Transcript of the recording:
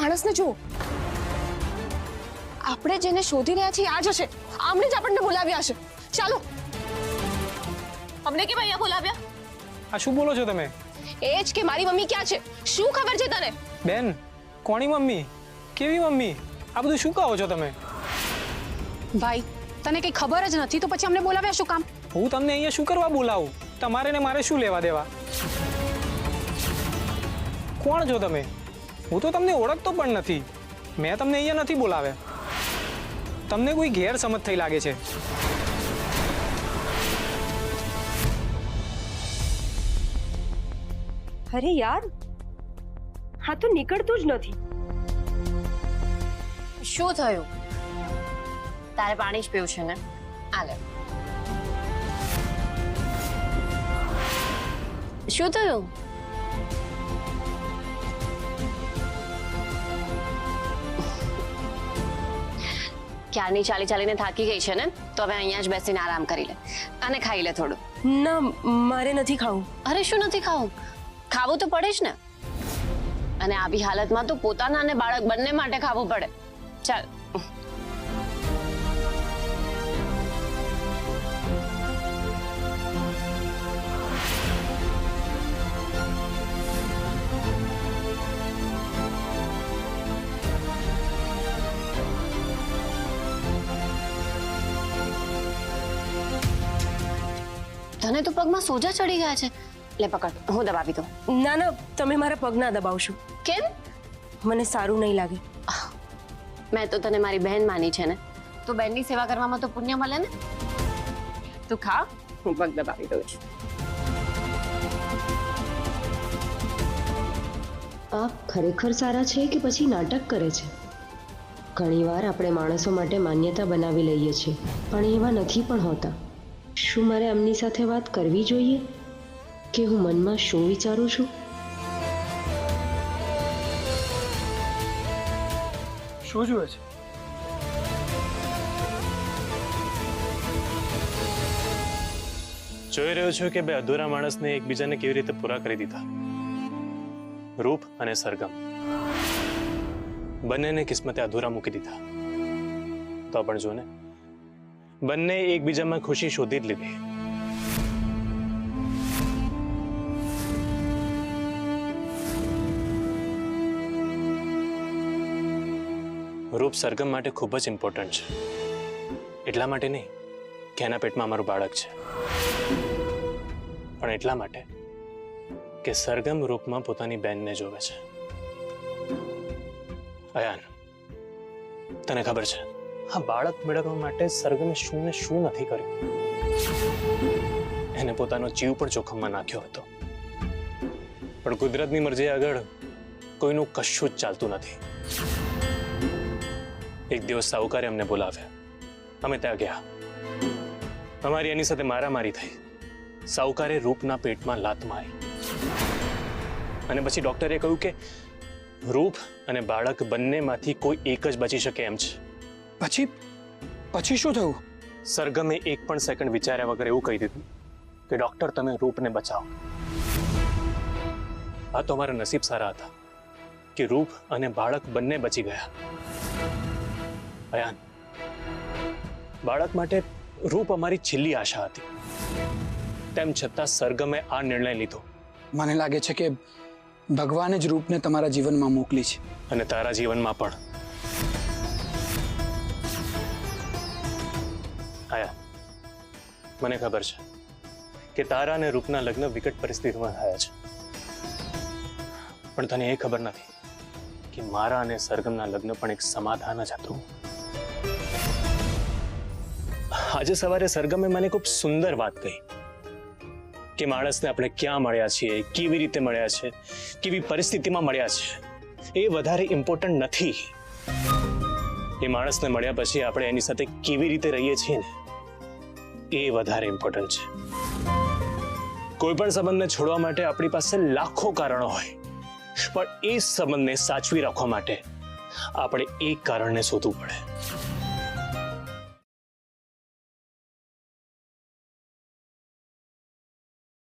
માણસને જુઓ, આપણે જેને શોધી રહ્યા છીએ આ જ હશે, આમને જ આપણને બોલાવ્યા હશે. ચાલો. અમને કેમ અહીંયા બોલાવ્યા? આ શું બોલો છો તમે? એ જ કે મારી મમ્મી ક્યાં છે, શું ખબર છે તને? બેન, કોની મમ્મી? કેવી મમ્મી? આ બધું શું કહો છો તમે? ભાઈ, તને કઈ ખબર જ નથી તો પછી અમને બોલાવ્યા શું કામ? હું તમને અહીંયા શું કરવા બોલાવું? તમારે ને મારે શું લેવા દેવા? કોણ છો તમે? હું તો તમને ઓળખતો પણ નથી. મેં તમને અહીંયા નથી બોલાવ્યા. તમને કોઈ ગેરસમજ થઈ લાગે છે. અરે યાર, હા તો નીકળતું જ નથી. શું થયું? તારે પાણી જ પીવું છે ને? આ લે. શું થયું? ક્યારની ચાલી ચાલીને થાકી ગઈ છે ને, તો હવે અહીંયા જ બેસીને આરામ કરી લે અને ખાઈ લે થોડું. ના, મારે નથી ખાવું. અરે શું નથી ખાવું? ખાવું તો પડે જ ને. અને આવી હાલતમાં તો પોતાના અને બાળક બંને માટે ખાવું પડે. ચાલ. તને તો પગમાં સોજા ચડી ગયા છે. લે પકડ, હું દબાવી દઉં. ના ના, તમે મારા પગ ના દબાવશો. કેમ? મને સારું નહીં લાગે. મેં તો તને મારી બહેન માની છે ને, તો બહેનની સેવા કરવામાં તો પુણ્ય મળે ને. તું ખા, હું પગ દબાવી દઉં છું. આપ ખરેખર સારા છે કે પછી નાટક કરે છે? ઘણીવાર આપણે માણસો માટે માન્યતા બનાવી લઈએ છીએ, પણ એવા નથી પણ હોતા. શું મારે એમની સાથે વાત કરવી જોઈએ કે હું મનમાં શું વિચારું છું? શું જુએ છે? જોઈ રહ્યો છું કે બે અધૂરા માણસને એકબીજાને કેવી રીતે પૂરા કરી દીધા. રૂપ અને સરગમ બંનેને કિસ્મતે અધૂરા મૂકી દીધા. તો પણ જો ને, બંને એકબીજામાં ખુશી શોધી જ લીધી. રૂપ સરગમ માટે ખૂબ જ ઇમ્પોર્ટન્ટ છે. એટલા માટે નહીં કે એના પેટમાં અમારું બાળક છે, પણ એટલા માટે કે સરગમ રૂપમાં પોતાની બહેનને જોવે છે. અયાન, તને ખબર છે આ બાળક મેળવવા માટે સરગમે શું ને શું નથી કર્યું? એને પોતાનો જીવ પણ જોખમમાં નાખ્યો હતો. પણ કુદરતની મરજી આગળ કોઈનું કશું જ ચાલતું નથી. એક દિવસ સાહુકારે અમને બોલાવ્યા. અમે ત્યાં ગયા. અમારી એની સાથે મારામારી થઈ. સાહુકારે રૂપના પેટમાં લાત મારી અને પછી ડોક્ટરે કહ્યું કે રૂપ અને બાળક બંનેમાંથી કોઈ એક જ બચી શકે એમ છે. પછી શું થયું? સરગમે એક પણ સેકન્ડ વિચાર્યા વગર એવું કહી દીધું કે ડોક્ટર, તમે રૂપને બચાવો. આ તો અમારા નસીબ સારા હતા કે રૂપ અને બાળક બંને બચી ગયા. અયાન, બાળક માટે રૂપ અમારી છેલ્લી આશા હતી. તેમ છતાં સરગમે આ નિર્ણય લીધો. મને લાગે છે કે ભગવાને જ રૂપને તમારા જીવનમાં મોકલી છે. અને તારા જીવનમાં પણ. આયા, મને ખબર છે કે તારા અને રૂપના લગ્ન વિકટ પરિસ્થિતિમાં થયા છે, પણ તને એ ખબર નથી કે મારા અને સરગમના લગ્ન પણ એક સમાધાન જ હતું. આજે સવારે સરગમે મને ખૂબ સુંદર વાત કહી કે માણસને આપણે ક્યાં મળ્યા છીએ, કેવી રીતે મળ્યા છે, કેવી પરિસ્થિતિમાં મળ્યા છે, એ વધારે ઇમ્પોર્ટન્ટ નથી. એ માણસને મળ્યા પછી આપણે એની સાથે કેવી રીતે રહીએ છીએ ને, એ વધારે ઇમ્પોર્ટન્ટ છે. કોઈ પણ સંબંધને છોડવા માટે આપણી પાસે લાખો કારણો હોય, પણ એ સંબંધને સાચવી રાખવા માટે આપણે એક કારણને શોધવું પડે.